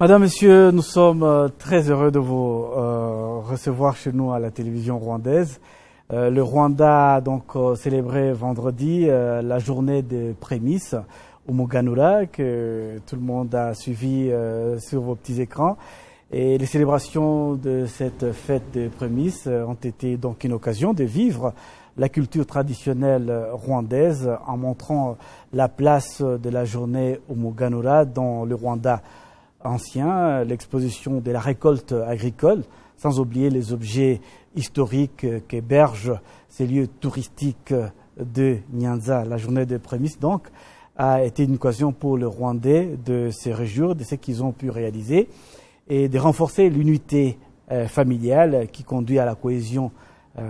Madame, Monsieur, nous sommes très heureux de vous recevoir chez nous à la télévision rwandaise. Le Rwanda a donc célébré vendredi la journée des prémices au Muganura, que tout le monde a suivi sur vos petits écrans. Et les célébrations de cette fête des prémices ont été donc une occasion de vivre la culture traditionnelle rwandaise en montrant la place de la journée au Muganura dans le Rwanda ancien, l'exposition de la récolte agricole, sans oublier les objets historiques qu'hébergent ces lieux touristiques de Nyanza. La journée des prémices, donc, a été une occasion pour les Rwandais de se réjouir de ce qu'ils ont pu réaliser et de renforcer l'unité familiale qui conduit à la cohésion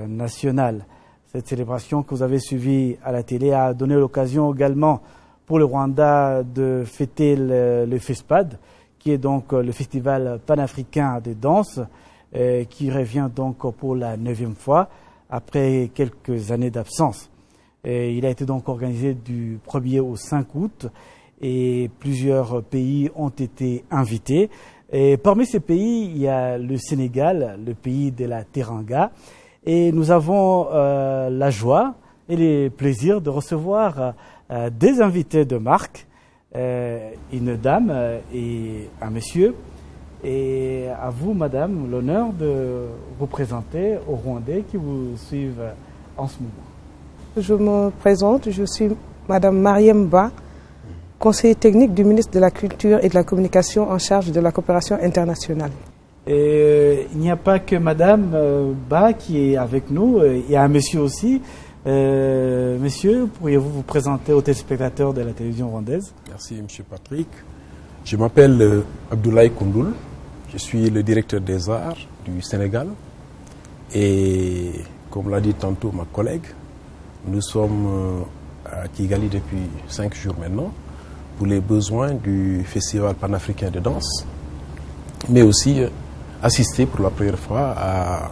nationale. Cette célébration que vous avez suivie à la télé a donné l'occasion également pour le Rwanda de fêter le FESPAD, qui est donc le festival panafricain de danse, qui revient donc pour la 9e fois après quelques années d'absence. Il a été donc organisé du 1er au 5 août et plusieurs pays ont été invités. Et parmi ces pays, il y a le Sénégal, le pays de la Teranga. Et nous avons la joie et le plaisir de recevoir des invités de marque, une dame et un monsieur. Et à vous, madame, l'honneur de vous présenter aux Rwandais qui vous suivent en ce moment. Je me présente, je suis madame Mariem Ba, conseiller technique du ministre de la Culture et de la Communication en charge de la coopération internationale. Et il n'y a pas que madame Ba qui est avec nous, il y a un monsieur aussi. Monsieur, pourriez-vous vous présenter aux téléspectateurs de la télévision rwandaise? Merci, monsieur Patrick. Je m'appelle Abdoulaye Koundoul. Je suis le directeur des arts du Sénégal. Et comme l'a dit tantôt ma collègue, nous sommes à Kigali depuis 5 jours maintenant pour les besoins du Festival panafricain de danse, mais aussi assister pour la première fois à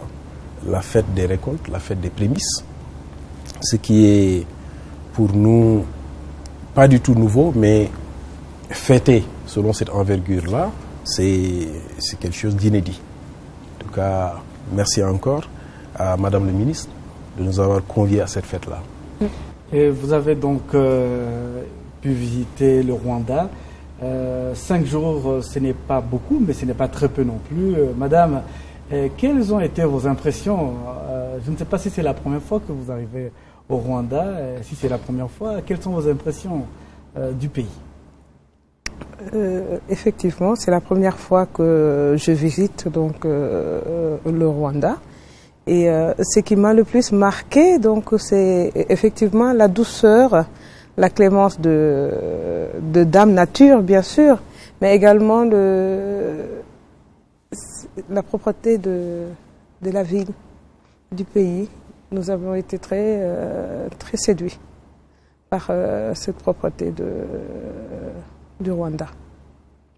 la fête des récoltes, la fête des prémices, ce qui est pour nous pas du tout nouveau, mais fêter selon cette envergure-là, c'est quelque chose d'inédit. En tout cas, merci encore à Madame le ministre de nous avoir conviés à cette fête-là. Et vous avez donc pu visiter le Rwanda. 5 jours, ce n'est pas beaucoup, mais ce n'est pas très peu non plus. Madame, quelles ont été vos impressions? Je ne sais pas si c'est la première fois que vous arrivez au Rwanda. Si c'est la première fois, quelles sont vos impressions du pays? Effectivement, c'est la première fois que je visite donc, le Rwanda. Et ce qui m'a le plus marqué, donc, c'est effectivement la douceur, la clémence de Dame Nature, bien sûr, mais également la propreté de la ville, du pays. Nous avons été très séduits par cette propreté du Rwanda.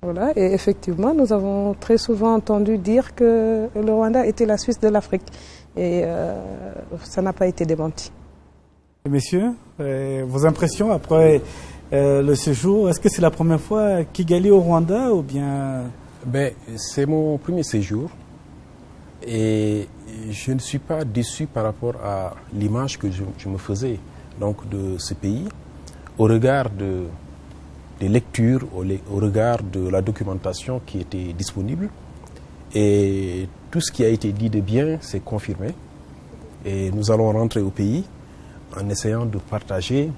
Voilà. Et effectivement, nous avons très souvent entendu dire que le Rwanda était la Suisse de l'Afrique. Et ça n'a pas été démenti. Messieurs, vos impressions après le séjour, est-ce que c'est la première fois Kigali au Rwanda ou bien... C'est mon premier séjour et je ne suis pas déçu par rapport à l'image que je me faisais donc, de ce pays au regard des lectures, au regard de la documentation qui était disponible. Et tout ce qui a été dit de bien s'est confirmé. Et nous allons rentrer au pays en essayant de partager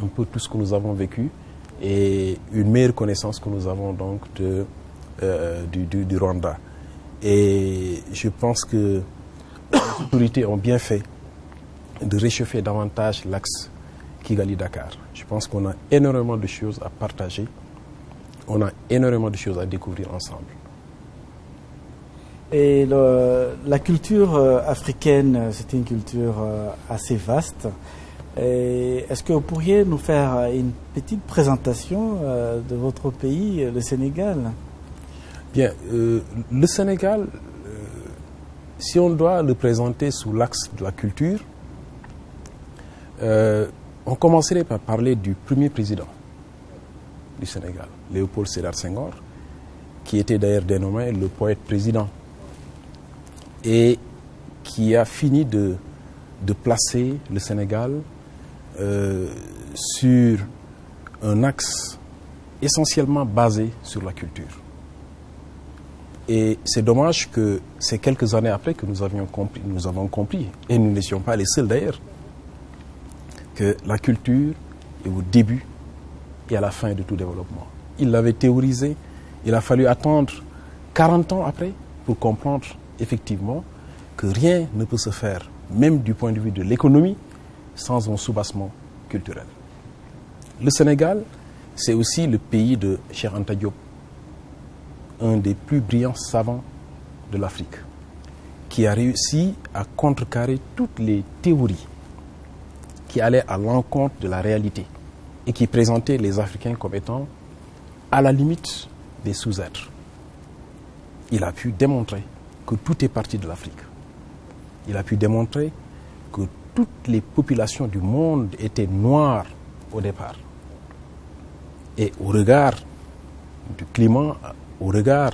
un peu tout ce que nous avons vécu et une meilleure connaissance que nous avons donc du Rwanda. Et je pense que les autorités ont bien fait de réchauffer davantage l'axe Kigali-Dakar. Je pense qu'on a énormément de choses à partager, on a énormément de choses à découvrir ensemble. Et la culture africaine, c'est une culture assez vaste. Est-ce que vous pourriez nous faire une petite présentation de votre pays, le Sénégal? Bien, le Sénégal, si on doit le présenter sous l'axe de la culture, on commencerait par parler du premier président du Sénégal, Léopold Sédar Senghor, qui était d'ailleurs dénommé le poète président, et qui a fini de placer le Sénégal sur un axe essentiellement basé sur la culture. Et c'est dommage que c'est quelques années après que nous avons compris, et nous n'étions pas les seuls d'ailleurs, que la culture est au début et à la fin de tout développement. Il l'avait théorisé, il a fallu attendre 40 ans après pour comprendre effectivement que rien ne peut se faire, même du point de vue de l'économie, sans un soubassement culturel. Le Sénégal, c'est aussi le pays de Cheikh Anta Diop, un des plus brillants savants de l'Afrique, qui a réussi à contrecarrer toutes les théories qui allaient à l'encontre de la réalité et qui présentaient les Africains comme étant à la limite des sous-êtres. Il a pu démontrer que tout est parti de l'Afrique. Il a pu démontrer que toutes les populations du monde étaient noires au départ. Et au regard du climat, au regard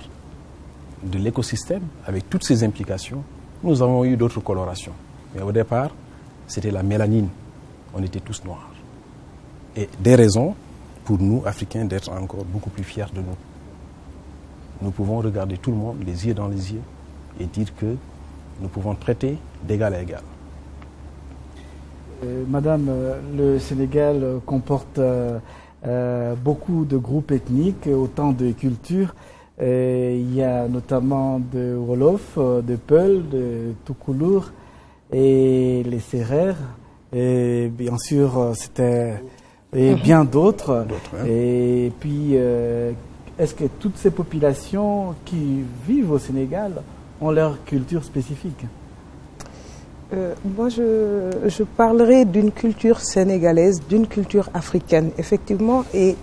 de l'écosystème, avec toutes ces implications, nous avons eu d'autres colorations. Mais au départ, c'était la mélanine. On était tous noirs. Et des raisons pour nous, Africains, d'être encore beaucoup plus fiers de nous. Nous pouvons regarder tout le monde, les yeux dans les yeux, et dire que nous pouvons traiter d'égal à égal. Madame, le Sénégal comporte beaucoup de groupes ethniques, autant de cultures. Il y a notamment de Wolof, de Peul, de Toucouleur et les Sérères. Et bien sûr, c'était bien d'autres. Et puis, est-ce que toutes ces populations qui vivent au Sénégal ont leur culture spécifique? Moi, je parlerai d'une culture sénégalaise, d'une culture africaine, effectivement. Et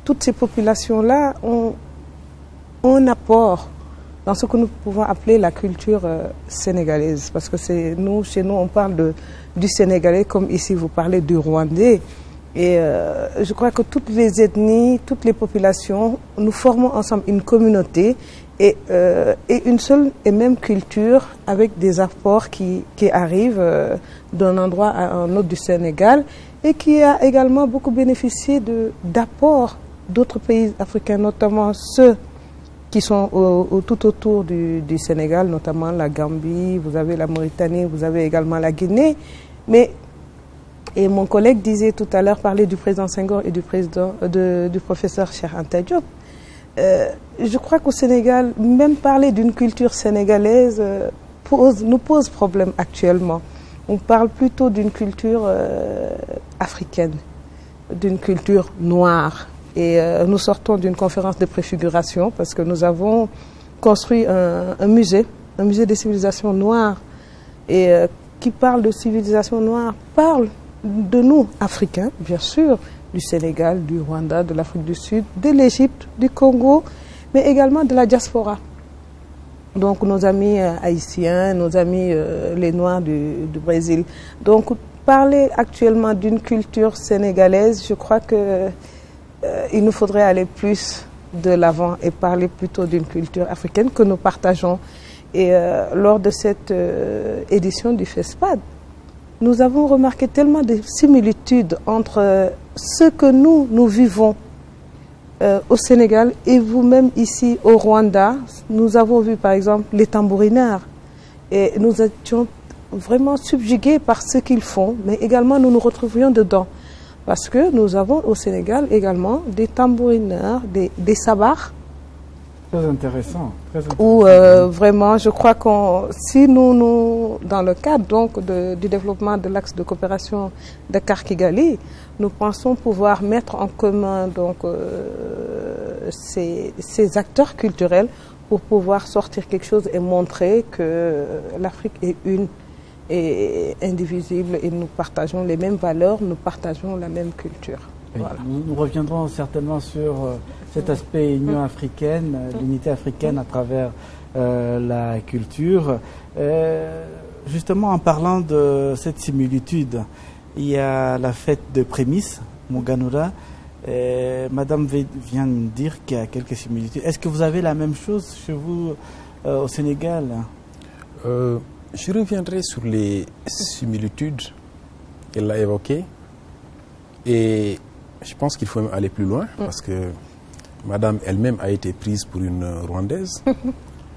toutes ces populations-là ont un apport dans ce que nous pouvons appeler la culture sénégalaise. Parce que chez nous, on parle du sénégalais, comme ici vous parlez du rwandais. Et je crois que toutes les ethnies, toutes les populations, nous formons ensemble une communauté et une seule et même culture avec des apports qui arrivent d'un endroit à un autre du Sénégal et qui a également beaucoup bénéficié d'apports d'autres pays africains, notamment ceux qui sont tout autour du Sénégal, notamment la Gambie, vous avez la Mauritanie, vous avez également la Guinée. Et mon collègue disait tout à l'heure, parlait du président Senghor et du professeur Cheikh Anta Diop. Je crois qu'au Sénégal, même parler d'une culture sénégalaise nous pose problème actuellement. On parle plutôt d'une culture africaine, d'une culture noire. Et nous sortons d'une conférence de préfiguration parce que nous avons construit un musée des civilisations noires. Et qui parle de civilisation noire parle de nous, Africains, bien sûr, du Sénégal, du Rwanda, de l'Afrique du Sud, de l'Égypte, du Congo, mais également de la diaspora. Donc nos amis haïtiens, nos amis les Noirs du Brésil. Donc parler actuellement d'une culture sénégalaise, je crois que il nous faudrait aller plus de l'avant et parler plutôt d'une culture africaine que nous partageons. Et lors de cette édition du FESPAD, nous avons remarqué tellement de similitudes entre ce que nous vivons au Sénégal et vous-même ici au Rwanda. Nous avons vu par exemple les tambourineurs et nous étions vraiment subjugués par ce qu'ils font, mais également nous nous retrouvions dedans. Parce que nous avons au Sénégal également des tambourineurs, des sabars. Très intéressant. Où vraiment, je crois que si nous, dans le cadre donc du développement de l'axe de coopération Dakar-Kigali, nous pensons pouvoir mettre en commun donc ces acteurs culturels pour pouvoir sortir quelque chose et montrer que l'Afrique est une et indivisible et nous partageons les mêmes valeurs, nous partageons la même culture. Voilà. Nous reviendrons certainement sur cet aspect union africaine, l'unité africaine à travers la culture. Justement, en parlant de cette similitude, il y a la fête de prémices, Muganura, Madame vient de dire qu'il y a quelques similitudes. Est-ce que vous avez la même chose chez vous au Sénégal? Je reviendrai sur les similitudes qu'elle a évoquées. Et je pense qu'il faut même aller plus loin parce que Madame elle-même a été prise pour une Rwandaise.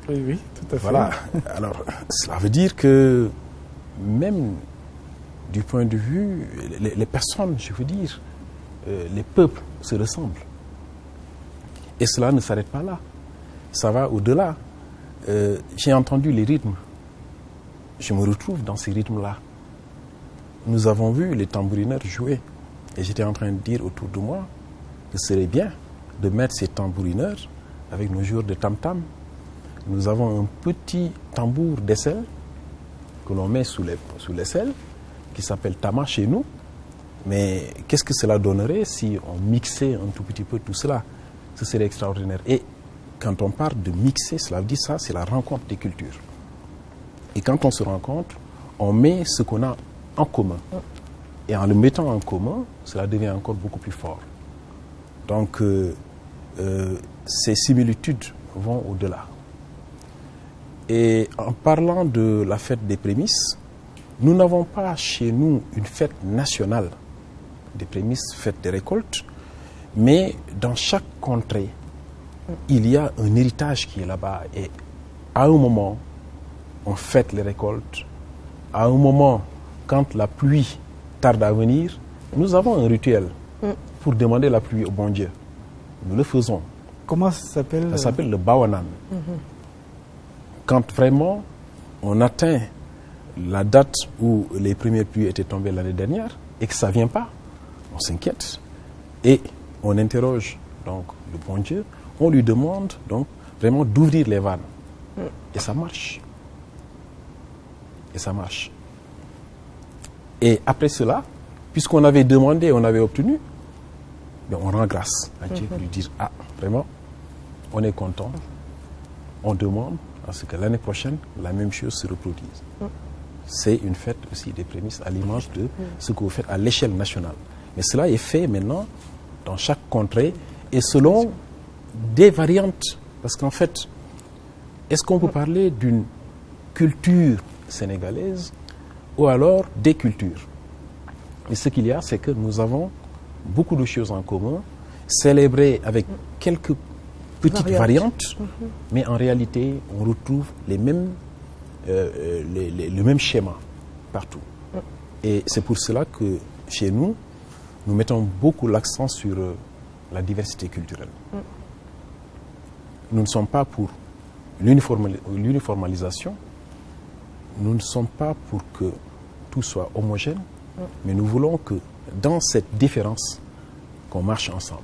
Oui, oui, tout à fait. Voilà. Alors, cela veut dire que même du point de vue, les personnes, je veux dire, les peuples se ressemblent. Et cela ne s'arrête pas là. Ça va au-delà. J'ai entendu les rythmes. Je me retrouve dans ces rythmes-là. Nous avons vu les tambourineurs jouer. Et j'étais en train de dire autour de moi que ce serait bien de mettre ces tambourineurs avec nos joueurs de tam-tam. Nous avons un petit tambour d'aisselle que l'on met sous l'aisselle, qui s'appelle tama chez nous. Mais qu'est-ce que cela donnerait si on mixait un tout petit peu tout cela? Ce serait extraordinaire. Et quand on parle de mixer, cela veut dire ça, c'est la rencontre des cultures. Et quand on se rencontre, on met ce qu'on a en commun. Et en le mettant en commun, cela devient encore beaucoup plus fort. Donc, ces similitudes vont au-delà. Et en parlant de la fête des prémices, nous n'avons pas chez nous une fête nationale des prémices, fête des récoltes, mais dans chaque contrée, il y a un héritage qui est là-bas. Et à un moment, on fête les récoltes. À un moment, quand la pluie tarde à venir, nous avons un rituel pour demander la pluie au bon Dieu. Nous le faisons. Comment ça s'appelle? Ça s'appelle le Bawanan. Quand vraiment on atteint la date où les premières pluies étaient tombées l'année dernière et que ça ne vient pas, on s'inquiète et on interroge donc le bon Dieu. On lui demande donc vraiment d'ouvrir les vannes. Et ça marche. Et ça marche. Et après cela, puisqu'on avait demandé, on avait obtenu, bien on rend grâce à Dieu pour lui dire, ah, vraiment, on est content. On demande à ce que l'année prochaine, la même chose se reproduise. C'est une fête aussi des prémices à l'image de ce que vous faites à l'échelle nationale. Mais cela est fait maintenant dans chaque contrée et selon des variantes. Parce qu'en fait, est-ce qu'on peut parler d'une culture sénégalaise ou alors des cultures? Et ce qu'il y a, c'est que nous avons beaucoup de choses en commun, célébrées avec quelques petites variantes, mais en réalité, on retrouve les mêmes, le même schéma partout. Et c'est pour cela que chez nous, nous mettons beaucoup l'accent sur la diversité culturelle. Nous ne sommes pas pour l'uniformalisation, nous ne sommes pas pour que tout soit homogène, mais nous voulons que dans cette différence, qu'on marche ensemble.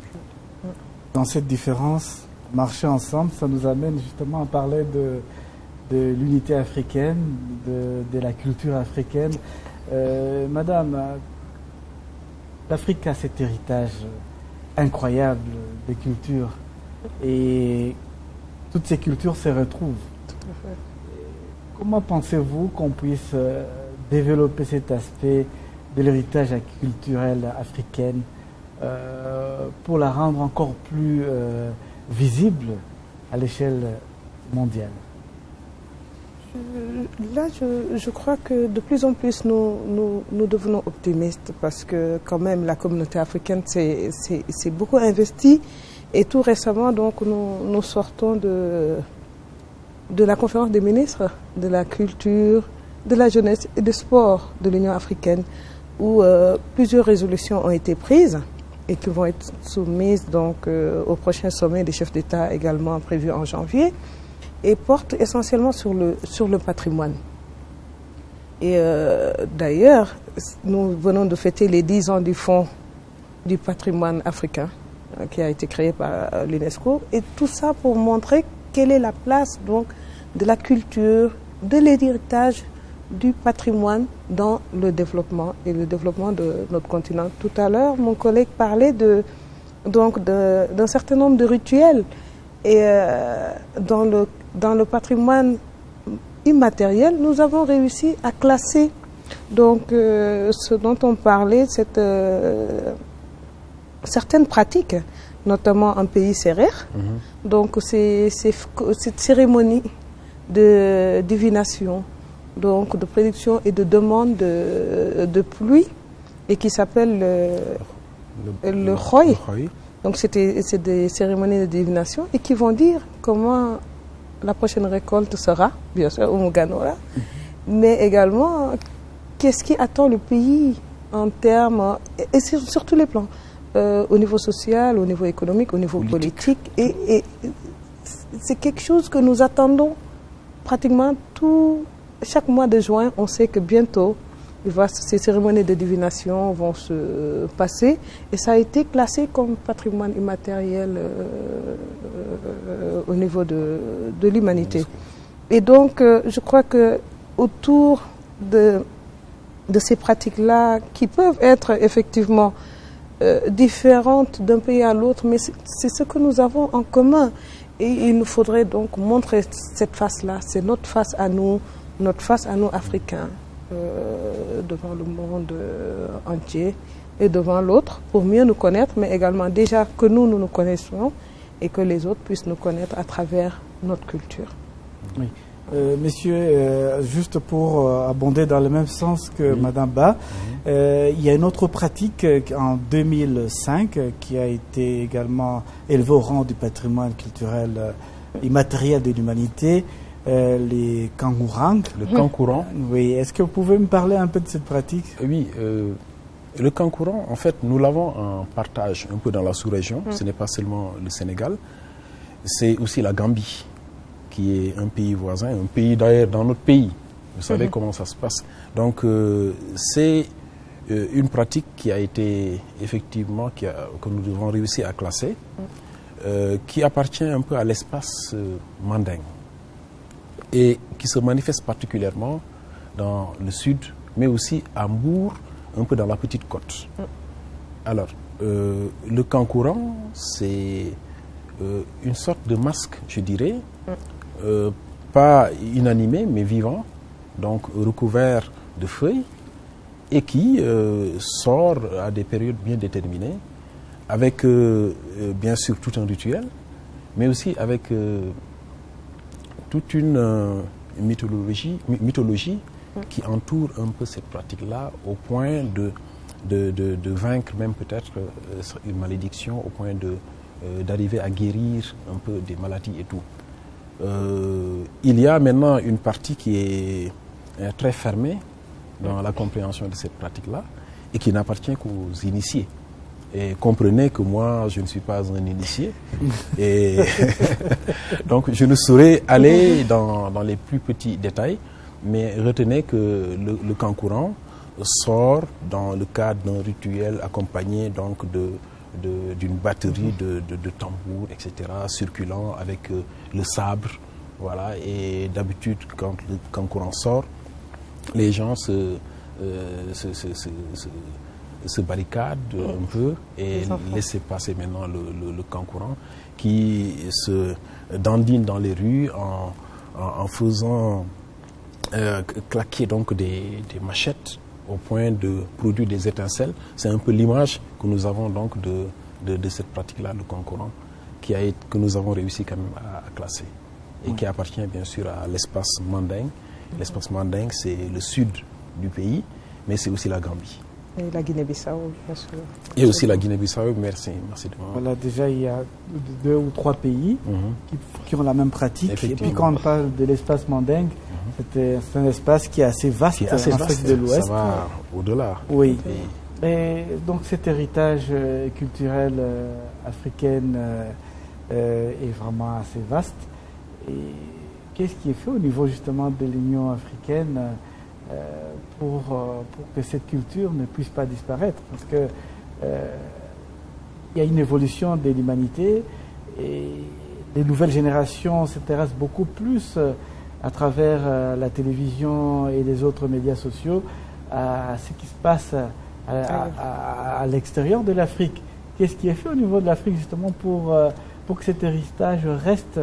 Dans cette différence, marcher ensemble, ça nous amène justement à parler de l'unité africaine, de la culture africaine. Madame, l'Afrique a cet héritage incroyable de culture et toutes ces cultures se retrouvent. Tout à fait. Comment pensez-vous qu'on puisse développer cet aspect de l'héritage culturel africain pour la rendre encore plus visible à l'échelle mondiale? Là, je crois que de plus en plus nous devenons optimistes parce que quand même la communauté africaine s'est beaucoup investie et tout récemment donc nous sortons de la conférence des ministres de la culture, de la jeunesse et du sport de l'Union africaine où plusieurs résolutions ont été prises et qui vont être soumises donc au prochain sommet des chefs d'État également prévu en janvier et portent essentiellement sur le patrimoine. Et d'ailleurs, nous venons de fêter les 10 ans du Fonds du patrimoine africain qui a été créé par l'UNESCO et tout ça pour montrer quelle est la place donc de la culture, de l'héritage, du patrimoine dans le développement et le développement de notre continent. Tout à l'heure, mon collègue parlait d'un certain nombre de rituels et dans le patrimoine immatériel, nous avons réussi à classer donc ce dont on parlait, certaines pratiques, notamment en pays sérère. Donc cette cérémonie de divination, donc de prédiction et de demande de pluie, et qui s'appelle le Khoy. Donc c'est des cérémonies de divination et qui vont dire comment la prochaine récolte sera, bien sûr, au Muganora, mais également qu'est-ce qui attend le pays en termes, et sur tous les plans, au niveau social, au niveau économique, au niveau politique. Et c'est quelque chose que nous attendons pratiquement chaque mois de juin. On sait que bientôt, ces cérémonies de divination vont se passer, et ça a été classé comme patrimoine immatériel au niveau de l'humanité. Et donc, je crois que autour de ces pratiques-là, qui peuvent être effectivement différentes d'un pays à l'autre, mais c'est ce que nous avons en commun. Et il nous faudrait donc montrer cette face-là. C'est notre face à nous Africains, devant le monde entier et devant l'autre, pour mieux nous connaître, mais également déjà que nous nous connaissons et que les autres puissent nous connaître à travers notre culture. Oui. Messieurs, juste pour abonder dans le même sens que Madame Ba, il y a une autre pratique en 2005 qui a été également élevée au rang du patrimoine culturel immatériel de l'humanité, les kangourang. Le kangourang. Oui, est-ce que vous pouvez me parler un peu de cette pratique? Oui, le kangourang, en fait, nous l'avons en partage un peu dans la sous-région. Ce n'est pas seulement le Sénégal, c'est aussi la Gambie, qui est un pays voisin, un pays d'ailleurs dans notre pays. Vous savez comment ça se passe. Donc, c'est une pratique qui a été effectivement, que nous devons réussir à classer, qui appartient un peu à l'espace mandingue et qui se manifeste particulièrement dans le sud, mais aussi à Mbour, un peu dans la petite côte. Alors, le kangourang, c'est une sorte de masque, je dirais, pas inanimé, mais vivant, donc recouvert de feuilles, et qui sort à des périodes bien déterminées, avec bien sûr tout un rituel, mais aussi avec toute une mythologie qui entoure un peu cette pratique-là, au point de vaincre même peut-être une malédiction, au point d'arriver à guérir un peu des maladies et tout. Il y a maintenant une partie qui est très fermée dans la compréhension de cette pratique-là et qui n'appartient qu'aux initiés. Et comprenez que moi, je ne suis pas un initié. Et donc, je ne saurais aller dans les plus petits détails, mais retenez que le kangourang sort dans le cadre d'un rituel accompagné donc d'une batterie de tambours, etc., circulant avec le sabre. Voilà. Et d'habitude, quand le kangourang sort, les gens se barricadent un peu et laissent passer maintenant le kangourang qui se dandine dans les rues en faisant claquer donc des machettes au point de produire des étincelles. C'est un peu l'image que nous avons donc de cette pratique-là, le kangourang, que nous avons réussi quand même à classer et qui appartient bien sûr à l'espace mandingue. L'espace mandingue, c'est le sud du pays, mais c'est aussi la Gambie. Et la Guinée-Bissau, bien sûr. Et aussi la Guinée-Bissau, merci de moi. Voilà, déjà il y a 2 ou 3 pays qui ont la même pratique. Et puis quand on parle de l'espace mandingue, c'est un espace qui est assez vaste en Afrique de l'Ouest. Ça va au-delà. Oui. Et donc cet héritage culturel africain est vraiment assez vaste. Et qu'est-ce qui est fait au niveau justement de l'Union africaine pour que cette culture ne puisse pas disparaître? Parce que il y a une évolution de l'humanité et les nouvelles générations s'intéressent beaucoup plus à travers la télévision et les autres médias sociaux à ce qui se passe à l'extérieur de l'Afrique. Qu'est-ce qui est fait au niveau de l'Afrique justement pour que cet héritage reste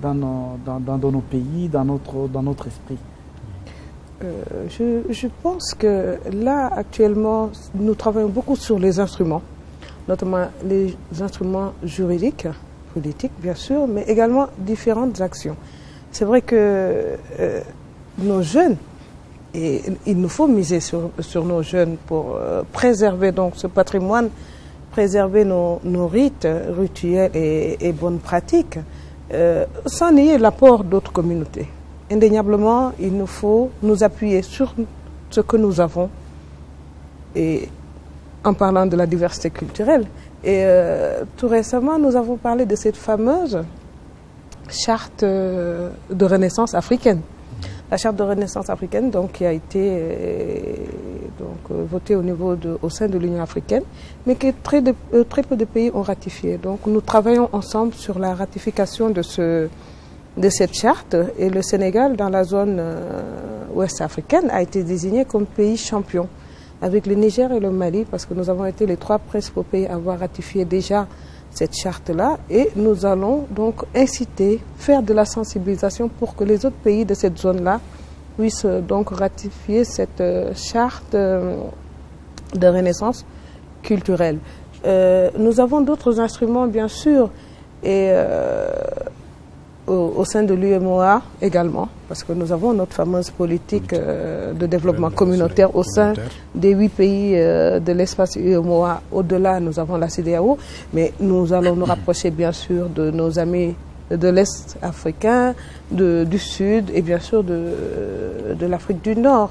dans nos pays, dans notre esprit? Je pense que là, actuellement, nous travaillons beaucoup sur les instruments notamment les instruments juridiques, politiques bien sûr, mais également différentes actions. C'est vrai que nos jeunes, et il nous faut miser sur nos jeunes pour préserver donc ce patrimoine, préserver nos rites, rituels et bonnes pratiques, sans nier l'apport d'autres communautés. Indéniablement, il nous faut nous appuyer sur ce que nous avons, et en parlant de la diversité culturelle. Et tout récemment, nous avons parlé de cette fameuse charte de renaissance africaine. La charte de renaissance africaine, donc, qui a été votée au sein de l'Union africaine, mais que très peu de pays ont ratifié. Donc nous travaillons ensemble sur la ratification de cette charte, et le Sénégal, dans la zone ouest africaine, a été désigné comme pays champion, avec le Niger et le Mali, parce que nous avons été les 3 principaux pays à avoir ratifié déjà cette charte-là, et nous allons donc inciter, faire de la sensibilisation pour que les autres pays de cette zone-là puissent donc ratifier cette charte de renaissance culturelle. Nous avons d'autres instruments, bien sûr, et au sein de l'UEMOA également, parce que nous avons notre fameuse politique de développement communautaire au sein des 8 pays de l'espace UEMOA. Au-delà, nous avons la CEDEAO, mais nous allons nous rapprocher bien sûr de nos amis de l'Est africain, du Sud et bien sûr de l'Afrique du Nord.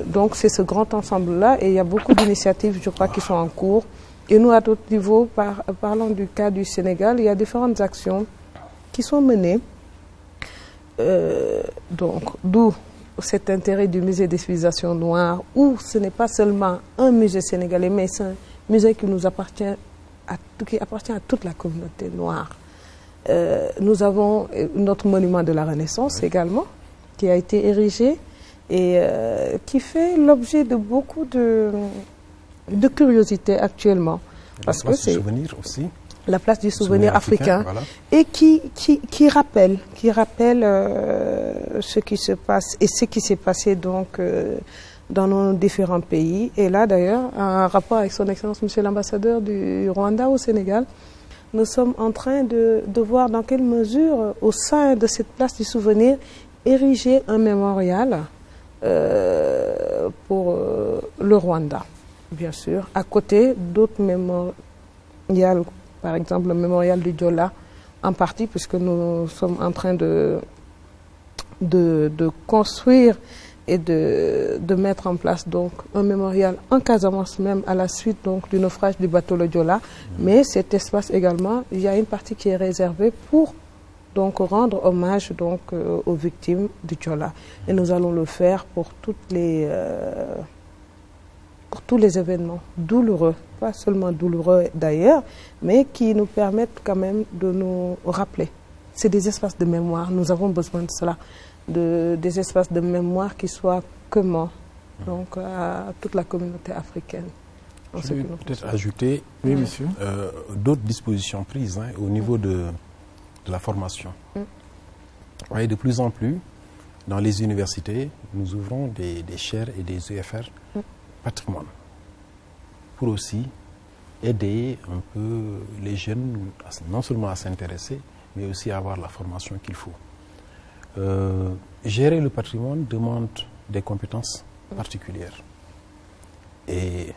Donc c'est ce grand ensemble-là, et il y a beaucoup d'initiatives, je crois, qui sont en cours. Et nous, à d'autres niveaux, parlant du cas du Sénégal, il y a différentes actions qui sont menées, donc d'où cet intérêt du musée des civilisations noires, où ce n'est pas seulement un musée sénégalais, mais c'est un musée qui nous appartient à toute la communauté noire. Nous avons notre monument de la Renaissance également, qui a été érigé et qui fait l'objet de beaucoup de curiosité actuellement. Parce que c'est souvenir aussi. La place du souvenir africain, voilà. Et qui rappelle ce qui se passe et ce qui s'est passé donc dans nos différents pays. Et là d'ailleurs, en rapport avec son Excellence Monsieur l'ambassadeur du Rwanda au Sénégal, nous sommes en train de voir dans quelle mesure, au sein de cette place du souvenir, ériger un mémorial pour le Rwanda, bien sûr, à côté d'autres mémorials. Par exemple, le mémorial du Diola, en partie, puisque nous sommes en train de construire et de mettre en place donc un mémorial en Casamance même à la suite donc du naufrage du bateau le Diola. Mais cet espace également, il y a une partie qui est réservée pour donc rendre hommage donc aux victimes du Diola. Et nous allons le faire pour tous les événements douloureux, pas seulement douloureux d'ailleurs, mais qui nous permettent quand même de nous rappeler. C'est des espaces de mémoire, nous avons besoin de cela, des espaces de mémoire qui soient communs donc, à toute la communauté africaine. Je vais peut-être ajouter oui, monsieur. D'autres dispositions prises au niveau de la formation. Vous voyez, de plus en plus, dans les universités, nous ouvrons des chaires et des UFR patrimoine, pour aussi aider un peu les jeunes, non seulement à s'intéresser, mais aussi à avoir la formation qu'il faut. Gérer le patrimoine demande des compétences particulières. Et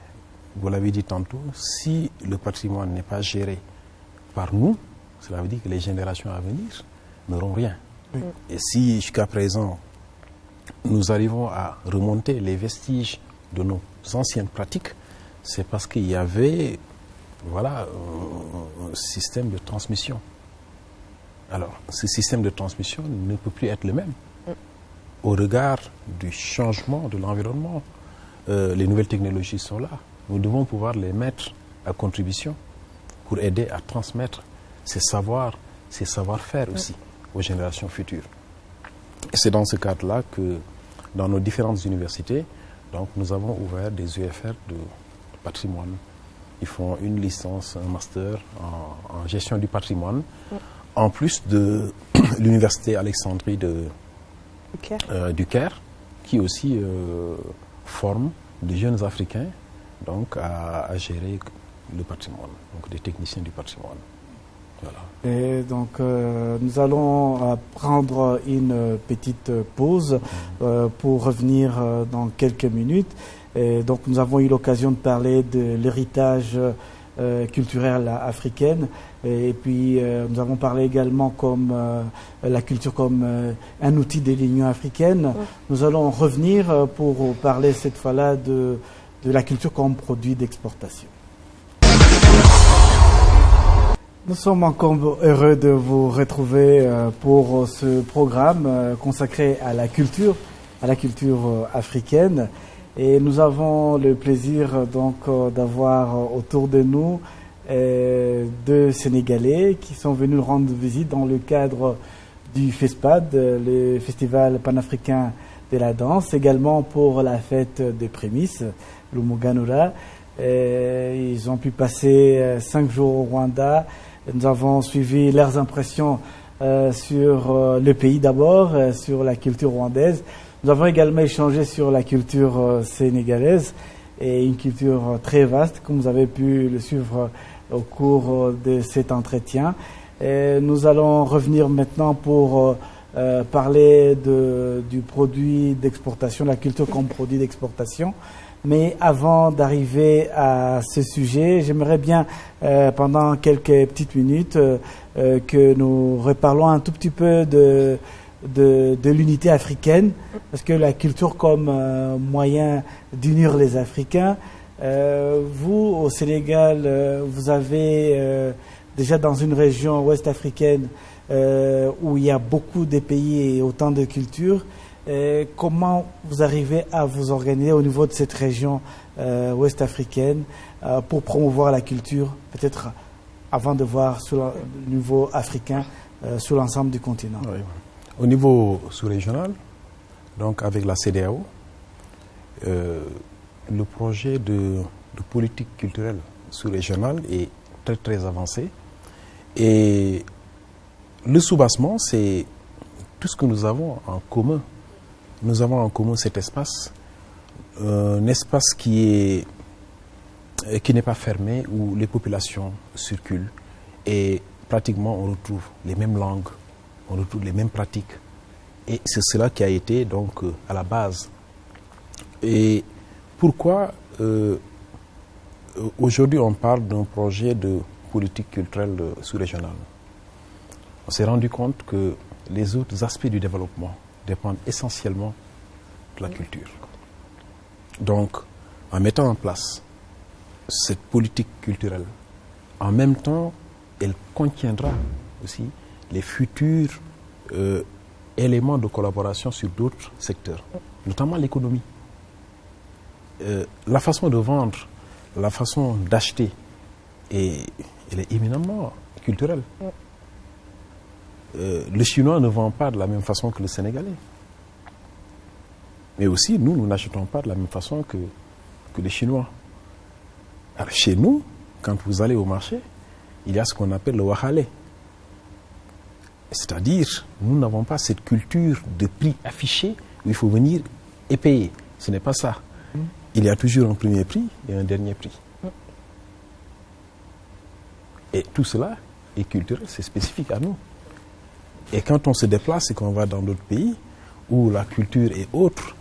vous l'avez dit tantôt, si le patrimoine n'est pas géré par nous, cela veut dire que les générations à venir n'auront rien. Et si jusqu'à présent, nous arrivons à remonter les vestiges de nos anciennes pratiques, c'est parce qu'il y avait un système de transmission. Alors, ce système de transmission ne peut plus être le même. Au regard du changement de l'environnement, les nouvelles technologies sont là. Nous devons pouvoir les mettre à contribution pour aider à transmettre ces savoirs, ces savoir-faire aussi aux générations futures. Et c'est dans ce cadre-là que, dans nos différentes universités, donc, nous avons ouvert des UFR de patrimoine. Ils font une licence, un master en gestion du patrimoine, en plus de l'université Alexandrie du Caire, qui aussi forme de jeunes Africains donc, à gérer le patrimoine, donc des techniciens du patrimoine. Voilà. Et donc, nous allons prendre une petite pause pour revenir dans quelques minutes. Et donc, nous avons eu l'occasion de parler de l'héritage culturel africain. Et puis, nous avons parlé également comme la culture comme un outil de l'Union africaine. Nous allons revenir pour parler cette fois-là de la culture comme produit d'exportation. Nous sommes encore heureux de vous retrouver pour ce programme consacré à la culture africaine. Et nous avons le plaisir donc d'avoir autour de nous deux Sénégalais qui sont venus rendre visite dans le cadre du FESPAD, le Festival panafricain de la danse, également pour la fête des prémices, l'Umuganura. Ils ont pu passer 5 jours au Rwanda. Nous avons suivi leurs impressions sur le pays d'abord, sur la culture rwandaise. Nous avons également échangé sur la culture sénégalaise et une culture très vaste, comme vous avez pu le suivre au cours de cet entretien. Et nous allons revenir maintenant pour parler du produit d'exportation, la culture comme produit d'exportation. Mais avant d'arriver à ce sujet, j'aimerais bien, pendant quelques petites minutes, que nous reparlons un tout petit peu de l'unité africaine, parce que la culture comme moyen d'unir les Africains, vous, au Sénégal, vous avez déjà dans une région ouest africaine où il y a beaucoup de pays et autant de cultures. Comment vous arrivez à vous organiser au niveau de cette région ouest africaine pour promouvoir la culture, peut-être avant de voir sur le niveau africain sur l'ensemble du continent? Oui. Au niveau sous-régional, donc avec la CEDEAO, le projet de politique culturelle sous-régionale est très très avancé. Et le soubassement, c'est tout ce que nous avons en commun. Nous avons en commun cet espace, un espace qui n'est pas fermé, où les populations circulent et pratiquement on retrouve les mêmes langues, on retrouve les mêmes pratiques. Et c'est cela qui a été donc à la base. Et pourquoi aujourd'hui on parle d'un projet de politique culturelle sous-régionale? On s'est rendu compte que les autres aspects du développement dépendent essentiellement de la culture. Donc, en mettant en place cette politique culturelle, en même temps, elle contiendra aussi les futurs éléments de collaboration sur d'autres secteurs, notamment l'économie. La façon de vendre, la façon d'acheter, elle est éminemment culturelle. Le Chinois ne vend pas de la même façon que le Sénégalais. Mais aussi, nous n'achetons pas de la même façon que les Chinois. Alors, chez nous, quand vous allez au marché, il y a ce qu'on appelle le wahale. C'est-à-dire, nous n'avons pas cette culture de prix affiché où il faut venir et payer. Ce n'est pas ça. Il y a toujours un premier prix et un dernier prix. Et tout cela est culturel, c'est spécifique à nous. Et quand on se déplace et qu'on va dans d'autres pays où la culture est autre,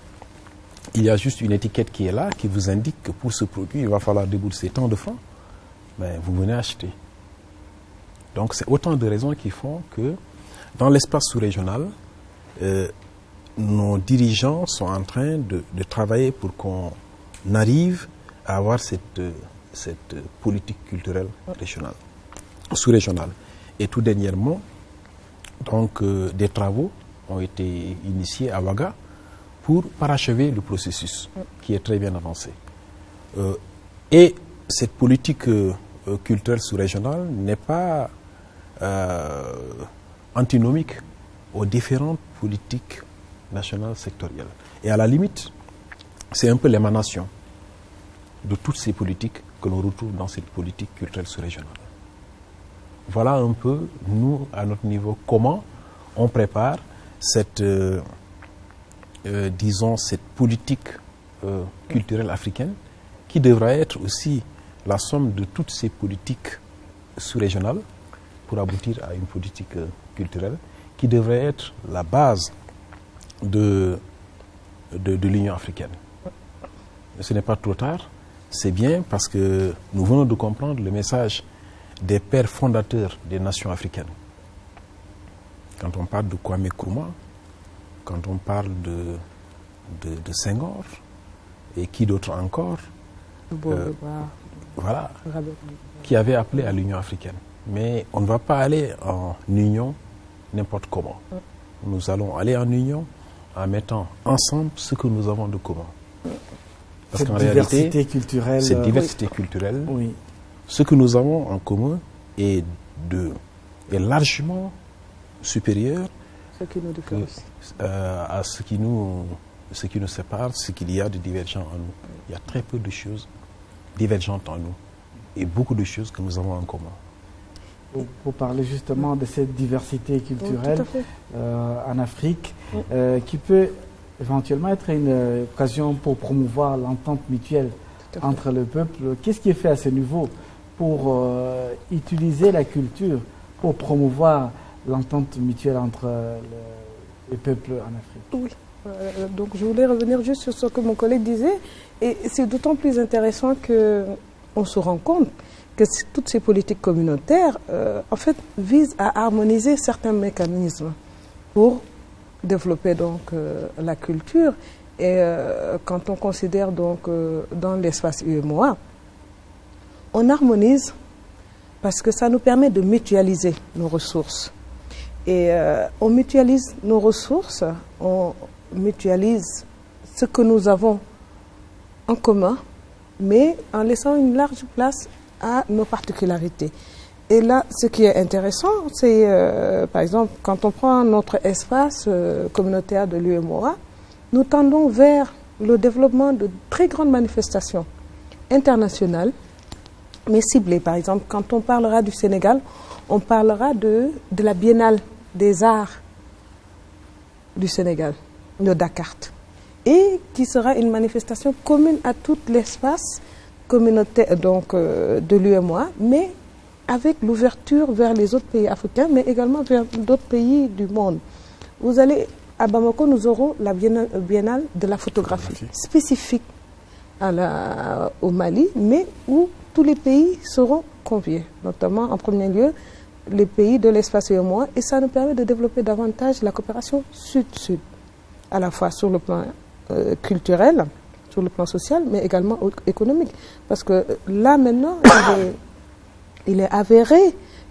il y a juste une étiquette qui est là, qui vous indique que pour ce produit, il va falloir débourser tant de francs. Mais vous venez acheter. Donc c'est autant de raisons qui font que dans l'espace sous-régional, nos dirigeants sont en train de travailler pour qu'on arrive à avoir cette politique culturelle régionale, sous-régionale. Et tout dernièrement, donc, des travaux ont été initiés à Ouaga pour parachever le processus qui est très bien avancé. Et cette politique culturelle sous-régionale n'est pas antinomique aux différentes politiques nationales sectorielles. Et à la limite, c'est un peu l'émanation de toutes ces politiques que l'on retrouve dans cette politique culturelle sous-régionale. Voilà un peu, nous, à notre niveau, comment on prépare cette, disons, cette politique culturelle africaine qui devra être aussi la somme de toutes ces politiques sous-régionales pour aboutir à une politique culturelle qui devrait être la base de l'Union africaine. Ce n'est pas trop tard, c'est bien parce que nous venons de comprendre le message des pères fondateurs des nations africaines. Quand on parle de Kwame Nkrumah, quand on parle de Senghor, et qui d'autre encore, voilà, qui avait appelé à l'Union africaine. Mais on ne va pas aller en union n'importe comment. Nous allons aller en union en mettant ensemble ce que nous avons de commun. Parce qu'en réalité, cette diversité culturelle, oui, ce que nous avons en commun est largement supérieur à ce qui nous sépare, ce qu'il y a de divergent en nous. Il y a très peu de choses divergentes en nous et beaucoup de choses que nous avons en commun. Vous parlez justement de cette diversité culturelle en Afrique qui peut éventuellement être une occasion pour promouvoir l'entente mutuelle entre le peuple. Qu'est-ce qui est fait à ce niveau pour utiliser la culture pour promouvoir l'entente mutuelle entre les peuples en Afrique? Oui. Donc je voulais revenir juste sur ce que mon collègue disait, et c'est d'autant plus intéressant qu'on se rend compte que toutes ces politiques communautaires en fait visent à harmoniser certains mécanismes pour développer donc la culture. Et quand on considère donc dans l'espace UEMOA, on harmonise parce que ça nous permet de mutualiser nos ressources. Et on mutualise nos ressources, on mutualise ce que nous avons en commun, mais en laissant une large place à nos particularités. Et là, ce qui est intéressant, c'est par exemple, quand on prend notre espace communautaire de l'UEMOA, nous tendons vers le développement de très grandes manifestations internationales, mais ciblées. Par exemple, quand on parlera du Sénégal, on parlera de la Biennale des Arts du Sénégal, de Dakar, et qui sera une manifestation commune à tout l'espace communautaire donc, de l'UEMOA, mais avec l'ouverture vers les autres pays africains, mais également vers d'autres pays du monde. Vous allez à Bamako, nous aurons la Biennale de la photographie spécifique au Mali, mais où tous les pays seront conviés, notamment en premier lieu les pays de l'espace UEMOA, et ça nous permet de développer davantage la coopération sud-sud, à la fois sur le plan culturel, sur le plan social, mais également économique. Parce que là, maintenant, il est avéré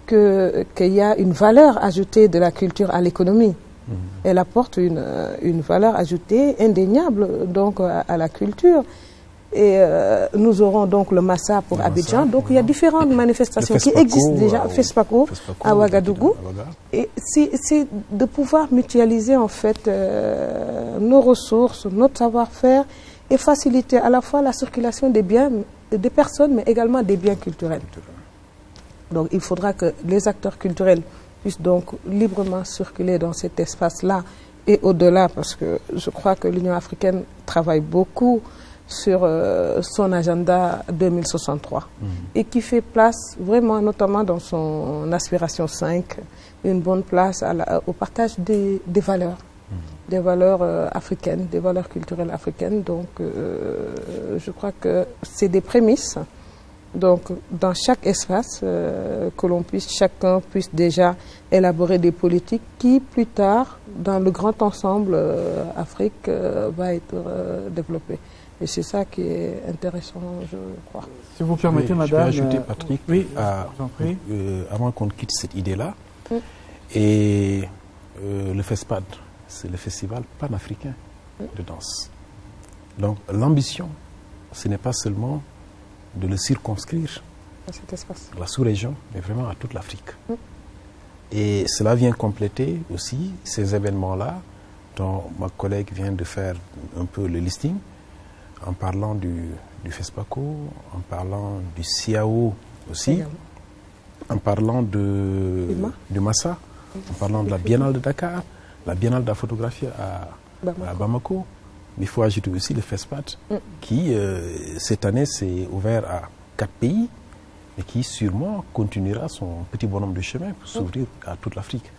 qu'il y a une valeur ajoutée de la culture à l'économie. Elle apporte une valeur ajoutée indéniable donc, à la culture. Et nous aurons donc le Massa pour Abidjan. Donc il y a différentes manifestations qui existent déjà, FESPACO à Ouagadougou. Et c'est de pouvoir mutualiser en fait nos ressources, notre savoir-faire et faciliter à la fois la circulation des biens, des personnes, mais également des biens culturels. Donc il faudra que les acteurs culturels puissent donc librement circuler dans cet espace-là et au-delà, parce que je crois que l'Union africaine travaille beaucoup sur son agenda 2063 et qui fait place vraiment, notamment dans son aspiration 5, une bonne place au partage des valeurs, des valeurs africaines, des valeurs culturelles africaines. Donc je crois que c'est des prémices. Donc, dans chaque espace, que chacun puisse déjà élaborer des politiques qui, plus tard, dans le grand ensemble Afrique, va être développée. Et c'est ça qui est intéressant, je crois. Si vous permettez, madame. Je vais ajouter, Patrick, avant qu'on quitte cette idée-là. Et le FESPAD, c'est le festival panafricain de danse. Donc, l'ambition, ce n'est pas seulement de le circonscrire à cet espace, la sous-région, mais vraiment à toute l'Afrique. Et cela vient compléter aussi ces événements-là, dont ma collègue vient de faire un peu le listing, en parlant du FESPACO, en parlant du CIAO aussi, en parlant du Massa, en parlant de la Biennale de Dakar, la Biennale de la photographie à Bamako. Mais il faut ajouter aussi le FESPAD qui, cette année, s'est ouvert à 4 pays, mais qui sûrement continuera son petit bonhomme de chemin pour s'ouvrir à toute l'Afrique.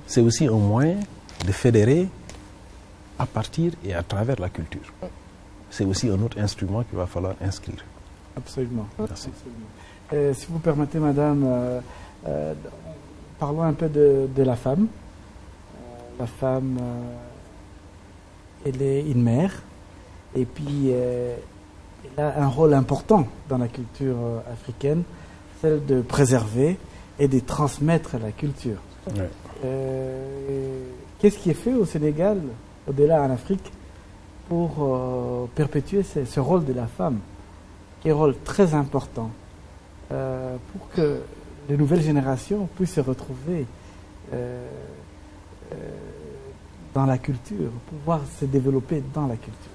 C'est aussi un moyen de fédérer à partir et à travers la culture. C'est aussi un autre instrument qu'il va falloir inscrire. Absolument. Merci. Absolument. Si vous permettez, madame, parlons un peu de la femme. La femme, elle est une mère, et puis elle a un rôle important dans la culture africaine, celle de préserver et de transmettre la culture. Ouais. Qu'est-ce qui est fait au Sénégal, au-delà en Afrique, pour perpétuer ce rôle de la femme, qui est un rôle très important, pour que les nouvelles générations puissent se retrouver dans la culture, pouvoir se développer dans la culture?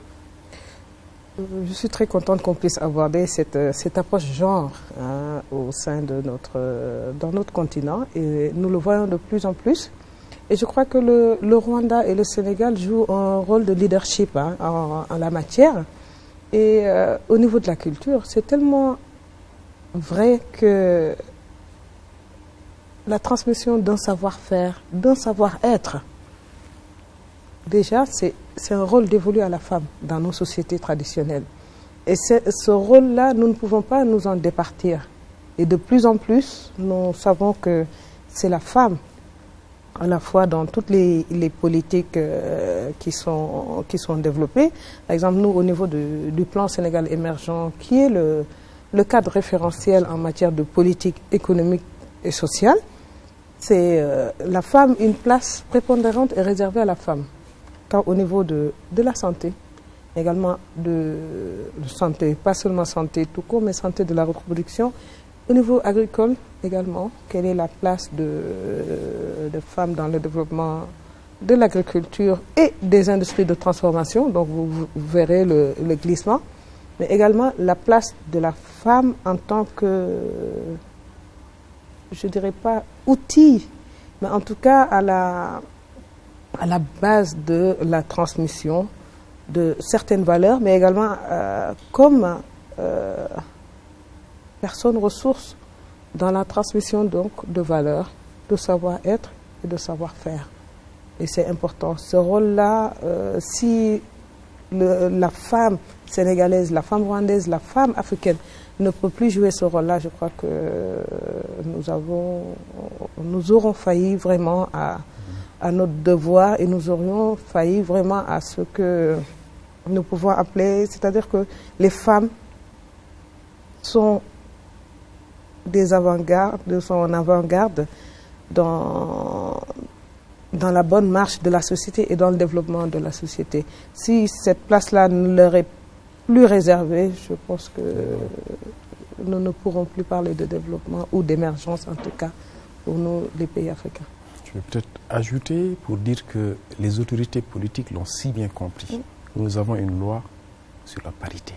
Je suis très contente qu'on puisse aborder cette approche genre au sein de dans notre continent, et nous le voyons de plus en plus. Et je crois que le Rwanda et le Sénégal jouent un rôle de leadership en la matière. Et au niveau de la culture, c'est tellement vrai que la transmission d'un savoir-faire, d'un savoir-être, déjà, c'est un rôle dévolu à la femme dans nos sociétés traditionnelles. Et ce rôle-là, nous ne pouvons pas nous en départir. Et de plus en plus, nous savons que c'est la femme, à la fois dans toutes les politiques qui sont développées. Par exemple, nous, au niveau du plan Sénégal émergent, qui est le cadre référentiel en matière de politique économique et sociale, c'est la femme, une place prépondérante est réservée à la femme. Car au niveau de la santé, également de santé, pas seulement santé tout court, mais santé de la reproduction. Au niveau agricole également, quelle est la place de femmes dans le développement de l'agriculture et des industries de transformation, donc vous verrez le glissement, mais également la place de la femme en tant que, je dirais pas outil, mais en tout cas à la base de la transmission de certaines valeurs, mais également comme personne ressource dans la transmission donc de valeurs, de savoir-être et de savoir-faire. Et c'est important. Ce rôle-là, si la femme sénégalaise, la femme rwandaise, la femme africaine ne peut plus jouer ce rôle-là, je crois que nous aurons failli vraiment à notre devoir, et nous aurions failli vraiment à ce que nous pouvons appeler, c'est-à-dire que les femmes sont des avant-gardes, sont en avant-garde dans la bonne marche de la société et dans le développement de la société. Si cette place-là ne leur est plus réservée, je pense que nous ne pourrons plus parler de développement ou d'émergence, en tout cas, pour nous, les pays africains. Je vais peut-être ajouter pour dire que les autorités politiques l'ont si bien compris. Nous avons une loi sur la parité.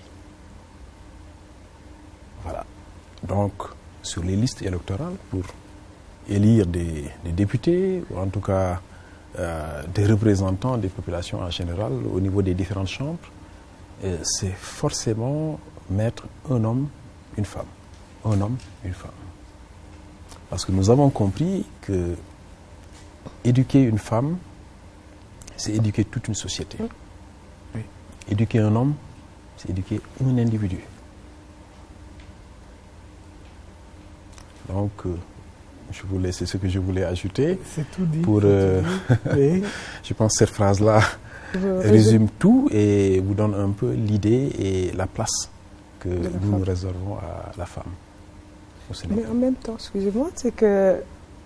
Voilà. Donc, sur les listes électorales, pour élire des députés, ou en tout cas des représentants des populations en général, au niveau des différentes chambres, c'est forcément mettre un homme, une femme. Un homme, une femme. Parce que nous avons compris que éduquer une femme, c'est éduquer toute une société. Oui. Éduquer un homme, c'est éduquer un individu. Donc, c'est ce que je voulais ajouter. C'est tout dit. Pour, oui. Je pense que cette phrase-là résume tout et vous donne un peu l'idée et la place que nous réservons à la femme au Sénégal. Mais en même temps, excusez-moi,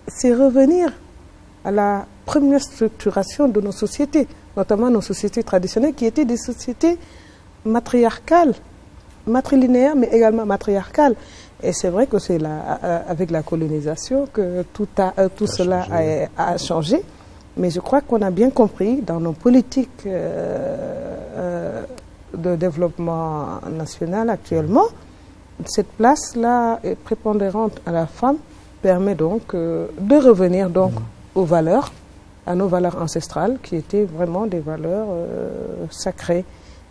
c'est revenir à la première structuration de nos sociétés, notamment nos sociétés traditionnelles, qui étaient des sociétés matriarcales, matrilinéaires, mais également matriarcales. Et c'est vrai que c'est avec la colonisation que tout cela a changé. Mais je crois qu'on a bien compris dans nos politiques de développement national actuellement, cette place-là est prépondérante à la femme, permet donc de revenir donc aux valeurs, à nos valeurs ancestrales, qui étaient vraiment des valeurs sacrées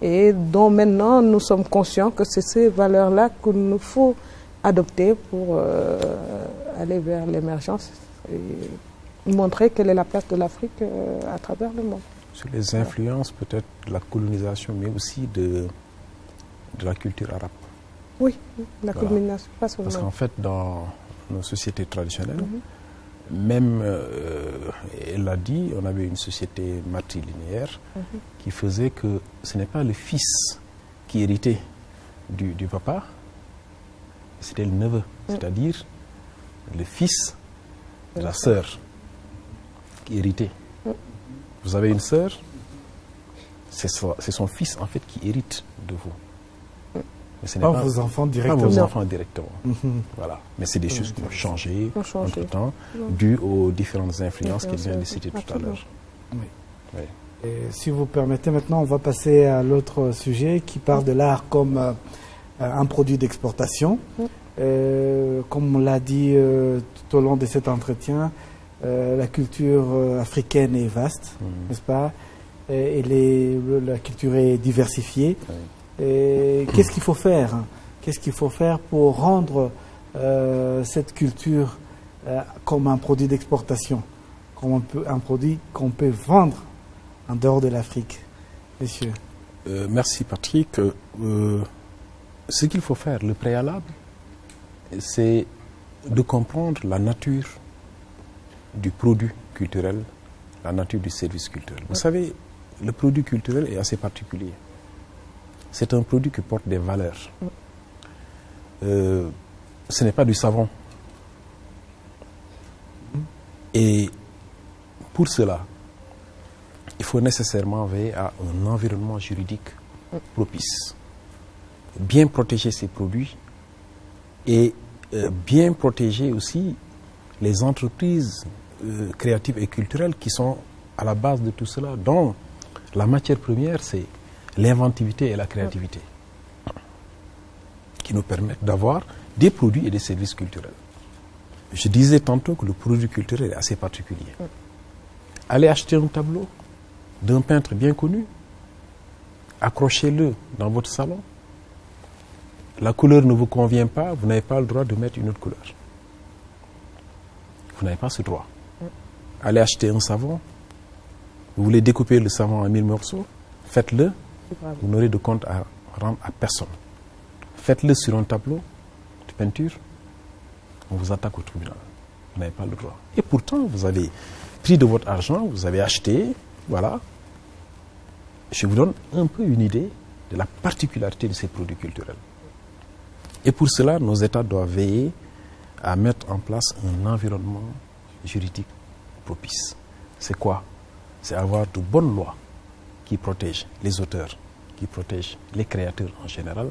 et dont maintenant nous sommes conscients que c'est ces valeurs-là qu'il nous faut adopter pour aller vers l'émergence et montrer quelle est la place de l'Afrique à travers le monde. Sur les influences peut-être de la colonisation, mais aussi de la culture arabe. Oui, la colonisation, pas seulement. Parce qu'en fait, dans nos sociétés traditionnelles, même, elle l'a dit, on avait une société matrilinéaire qui faisait que ce n'est pas le fils qui héritait du papa, c'était le neveu, c'est-à-dire le fils de la sœur qui héritait. Vous avez une sœur, c'est son fils en fait qui hérite de vous. Mais ce n'est pas vos enfants directement. Pas vos enfants directement. Voilà. Mais c'est des choses qui ont changé entre-temps, dues aux différentes influences qu'il vient de citer tout à l'heure. Oui. Oui. Et si vous permettez, maintenant, on va passer à l'autre sujet qui parle de l'art comme un produit d'exportation. Comme on l'a dit tout au long de cet entretien, la culture africaine est vaste, n'est-ce pas? Et la culture est diversifiée. Qu'est-ce qu'il faut faire? Qu'est-ce qu'il faut faire pour rendre cette culture comme un produit d'exportation, comme un produit qu'on peut vendre en dehors de l'Afrique, messieurs? Merci Patrick. Ce qu'il faut faire, le préalable, c'est de comprendre la nature du produit culturel, la nature du service culturel. Vous savez, le produit culturel est assez particulier. C'est un produit qui porte des valeurs. Ce n'est pas du savon. Et pour cela, il faut nécessairement veiller à un environnement juridique propice. Bien protéger ces produits et bien protéger aussi les entreprises créatives et culturelles qui sont à la base de tout cela, dont la matière première, c'est l'inventivité et la créativité, qui nous permettent d'avoir des produits et des services culturels. Je disais tantôt que le produit culturel est assez particulier. Allez acheter un tableau d'un peintre bien connu, accrochez-le dans votre salon. La couleur ne vous convient pas, vous n'avez pas le droit de mettre une autre couleur. Vous n'avez pas ce droit. Allez acheter un savon, vous voulez découper le savon en 1000 morceaux, faites-le, vous n'aurez de compte à rendre à personne. Faites-le sur un tableau de peinture, on vous attaque au tribunal. Vous n'avez pas le droit. Et pourtant, vous avez pris de votre argent, vous avez acheté, voilà. Je vous donne un peu une idée de la particularité de ces produits culturels. Et pour cela, nos États doivent veiller à mettre en place un environnement juridique propice. C'est quoi? C'est avoir de bonnes lois qui protègent les auteurs, qui protègent les créateurs en général,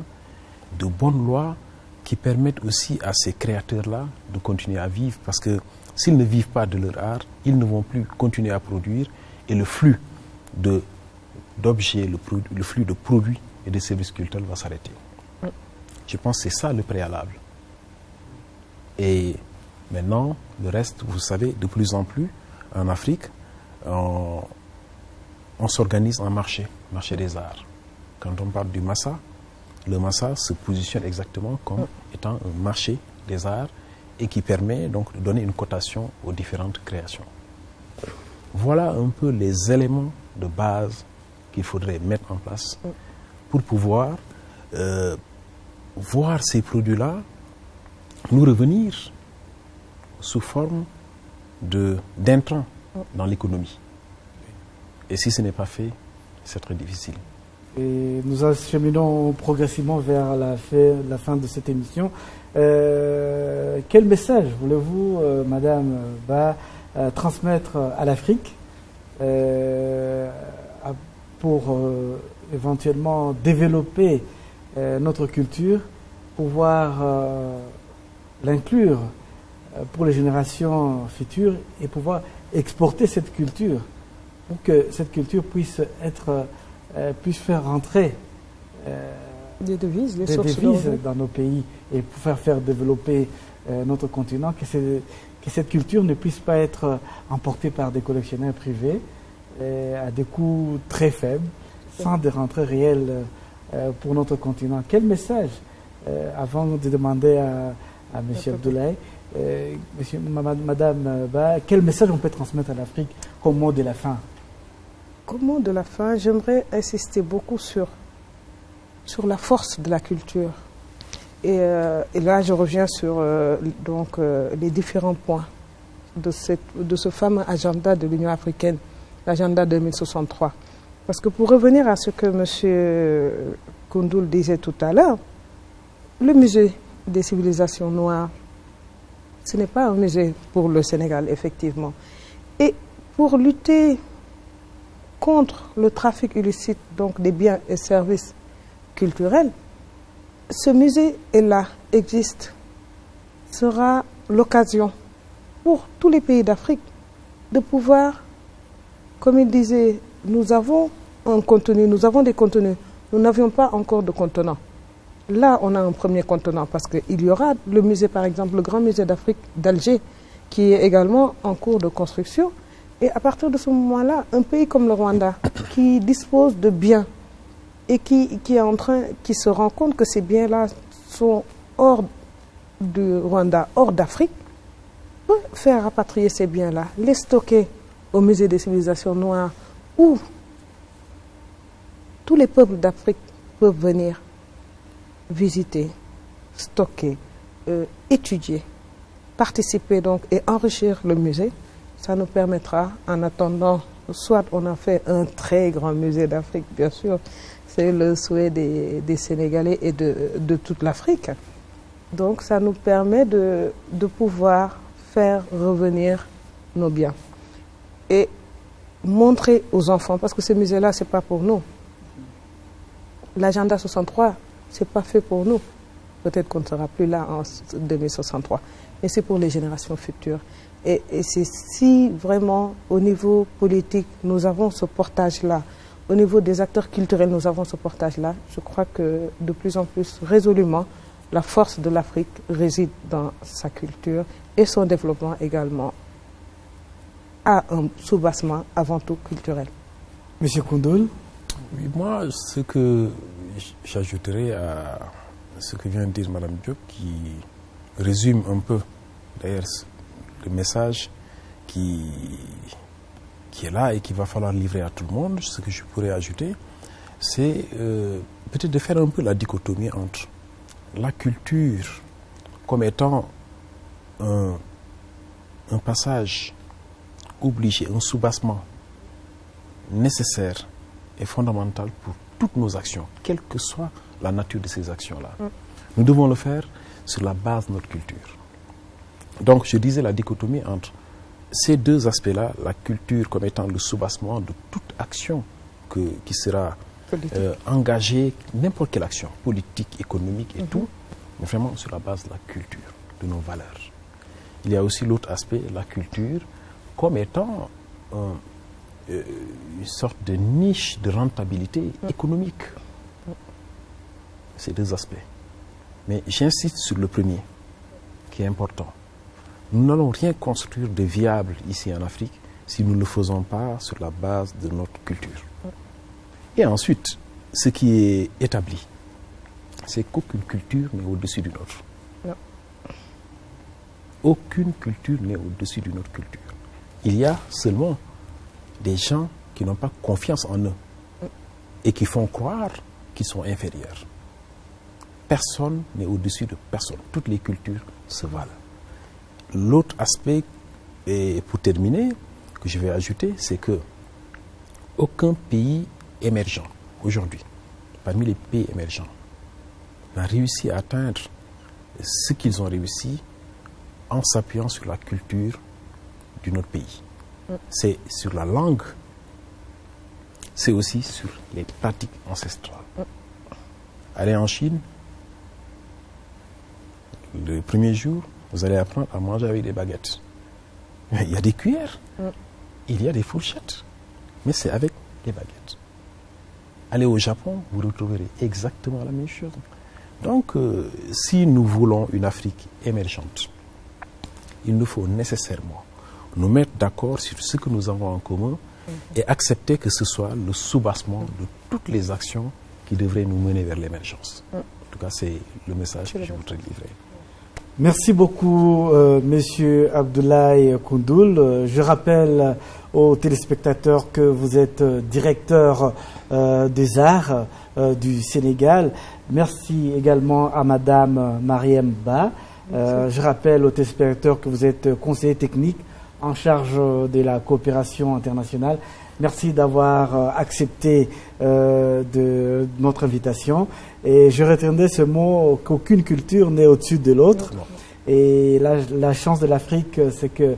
de bonnes lois qui permettent aussi à ces créateurs-là de continuer à vivre, parce que s'ils ne vivent pas de leur art, ils ne vont plus continuer à produire et le flux d'objets, le flux de produits et de services culturels va s'arrêter. Je pense que c'est ça le préalable. Et maintenant, le reste, vous savez, de plus en plus, en Afrique, on s'organise en marché des arts. Quand on parle du Massa, le Massa se positionne exactement comme étant un marché des arts et qui permet donc de donner une cotation aux différentes créations. Voilà un peu les éléments de base qu'il faudrait mettre en place pour pouvoir voir ces produits-là nous revenir sous forme d'intrants dans l'économie. Et si ce n'est pas fait, c'est très difficile. Et nous acheminons progressivement vers la fin de cette émission. Quel message voulez-vous, Madame Ba, transmettre à l'Afrique pour éventuellement développer notre culture, pouvoir l'inclure pour les générations futures et pouvoir exporter cette culture pour que cette culture puisse faire rentrer des devises, dans nos pays et pour faire développer notre continent, que cette culture ne puisse pas être emportée par des collectionneurs privés à des coûts très faibles. sans des rentrées réelles pour notre continent. Quel message, avant de demander à M. Abdoulaye, Madame Ba, quel message on peut transmettre à l'Afrique comme mot de la fin? Comme mot de la fin, j'aimerais insister beaucoup sur la force de la culture. Et là, je reviens sur les différents points de ce fameux agenda de l'Union africaine, l'agenda 2063. Parce que pour revenir à ce que M. Koundoul disait tout à l'heure, le musée des civilisations noires, ce n'est pas un musée pour le Sénégal, effectivement. Et pour lutter contre le trafic illicite donc des biens et services culturels, ce musée est là, existe, sera l'occasion pour tous les pays d'Afrique de pouvoir, comme il disait, nous avons un contenu, nous avons des contenus, nous n'avions pas encore de contenant. Là, on a un premier contenant parce qu'il y aura le musée, par exemple, le Grand Musée d'Afrique d'Alger, qui est également en cours de construction. Et à partir de ce moment-là, un pays comme le Rwanda, qui dispose de biens et qui se rend compte que ces biens-là sont hors du Rwanda, hors d'Afrique, peut faire rapatrier ces biens-là, les stocker au musée des civilisations noires, où tous les peuples d'Afrique peuvent venir visiter, stocker, étudier, participer donc et enrichir le musée. Ça nous permettra, en attendant, soit on a fait un très grand musée d'Afrique, bien sûr, c'est le souhait des Sénégalais et de toute l'Afrique. Donc ça nous permet de pouvoir faire revenir nos biens et montrer aux enfants, parce que ce musée-là, ce n'est pas pour nous. L'agenda 63, ce n'est pas fait pour nous. Peut-être qu'on ne sera plus là en 2063, mais c'est pour les générations futures. Et c'est si vraiment, au niveau politique, nous avons ce portage-là, au niveau des acteurs culturels, nous avons ce portage-là, je crois que de plus en plus, résolument, la force de l'Afrique réside dans sa culture et son développement également a un soubassement avant tout culturel. Monsieur Koundoul? Oui, moi, ce que j'ajouterais à ce que vient de dire Mme Diop, qui résume un peu, d'ailleurs, le message qui est là et qu'il va falloir livrer à tout le monde, ce que je pourrais ajouter, c'est peut-être de faire un peu la dichotomie entre la culture comme étant un passage obligé, un soubassement nécessaire et fondamental pour toutes nos actions, quelle que soit la nature de ces actions-là. Nous devons le faire sur la base de notre culture. Donc, je disais la dichotomie entre ces deux aspects-là, la culture comme étant le soubassement de toute action qui sera engagée, n'importe quelle action, politique, économique et tout, mais vraiment sur la base de la culture, de nos valeurs. Il y a aussi l'autre aspect, la culture, comme étant une sorte de niche de rentabilité économique. Ces deux aspects. Mais j'insiste sur le premier, qui est important. Nous n'allons rien construire de viable ici en Afrique si nous ne le faisons pas sur la base de notre culture. Et ensuite, ce qui est établi, c'est qu'aucune culture n'est au-dessus d'une autre. Non. Aucune culture n'est au-dessus d'une autre culture. Il y a seulement des gens qui n'ont pas confiance en eux et qui font croire qu'ils sont inférieurs. Personne n'est au-dessus de personne. Toutes les cultures se valent. L'autre aspect, et pour terminer, que je vais ajouter, c'est que aucun pays émergent aujourd'hui, parmi les pays émergents, n'a réussi à atteindre ce qu'ils ont réussi en s'appuyant sur la culture de notre pays. C'est sur la langue, c'est aussi sur les pratiques ancestrales. Allez en Chine, le premier jour, vous allez apprendre à manger avec des baguettes. Il y a des cuillères, il y a des fourchettes, mais c'est avec les baguettes. Allez au Japon, vous retrouverez exactement la même chose. Donc, si nous voulons une Afrique émergente, il nous faut nécessairement nous mettre d'accord sur ce que nous avons en commun et accepter que ce soit le soubassement de toutes les actions qui devraient nous mener vers l'émergence. En tout cas, c'est le message que je voudrais livrer. Merci beaucoup, Monsieur Abdoulaye Koundoul. Je rappelle aux téléspectateurs que vous êtes directeur des arts du Sénégal. Merci également à Madame Mariem Ba. Je rappelle aux téléspectateurs que vous êtes conseiller technique en charge de la coopération internationale. Merci d'avoir accepté de notre invitation. Et je retiendrai ce mot qu'aucune culture n'est au-dessus de l'autre. Et la chance de l'Afrique, c'est que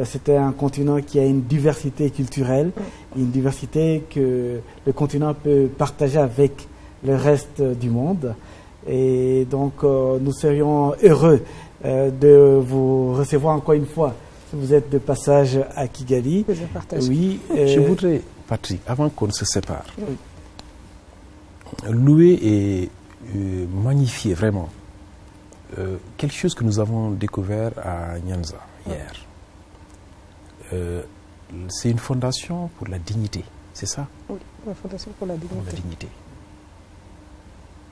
c'est un continent qui a une diversité culturelle, une diversité que le continent peut partager avec le reste du monde. Et donc, nous serions heureux de vous recevoir encore une fois si vous êtes de passage à Kigali. Oui, je voudrais, Patrick, avant qu'on se sépare, louer et magnifier vraiment quelque chose que nous avons découvert à Nyanza hier. C'est une fondation pour la dignité, c'est ça? Oui, la fondation pour la dignité. Pour la dignité.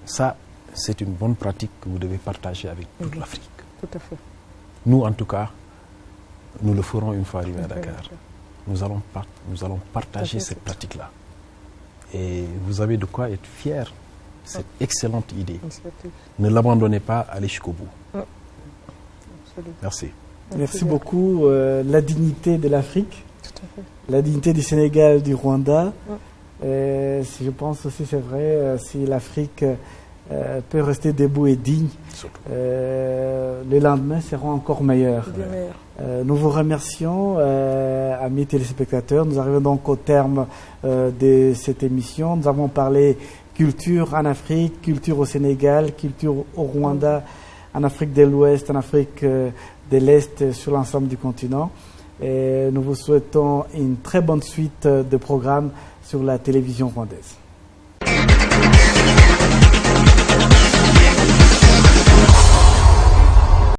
Ça, c'est une bonne pratique que vous devez partager avec toute l'Afrique. Tout à fait. Nous, en tout cas, nous le ferons une fois arrivés à Dakar. Nous allons partager cette pratique-là. Et vous avez de quoi être fiers. Cette excellente idée. Ne l'abandonnez pas, allez jusqu'au bout. Merci. Merci beaucoup. La dignité de l'Afrique, la dignité du Sénégal, du Rwanda. Je pense aussi, c'est vrai, si l'Afrique peut rester debout et digne, les lendemains seront encore meilleurs. Nous vous remercions, amis téléspectateurs. Nous arrivons donc au terme de cette émission. Nous avons parlé culture en Afrique, culture au Sénégal, culture au Rwanda, en Afrique de l'Ouest, en Afrique de l'Est, sur l'ensemble du continent. Et nous vous souhaitons une très bonne suite de programmes sur la télévision rwandaise.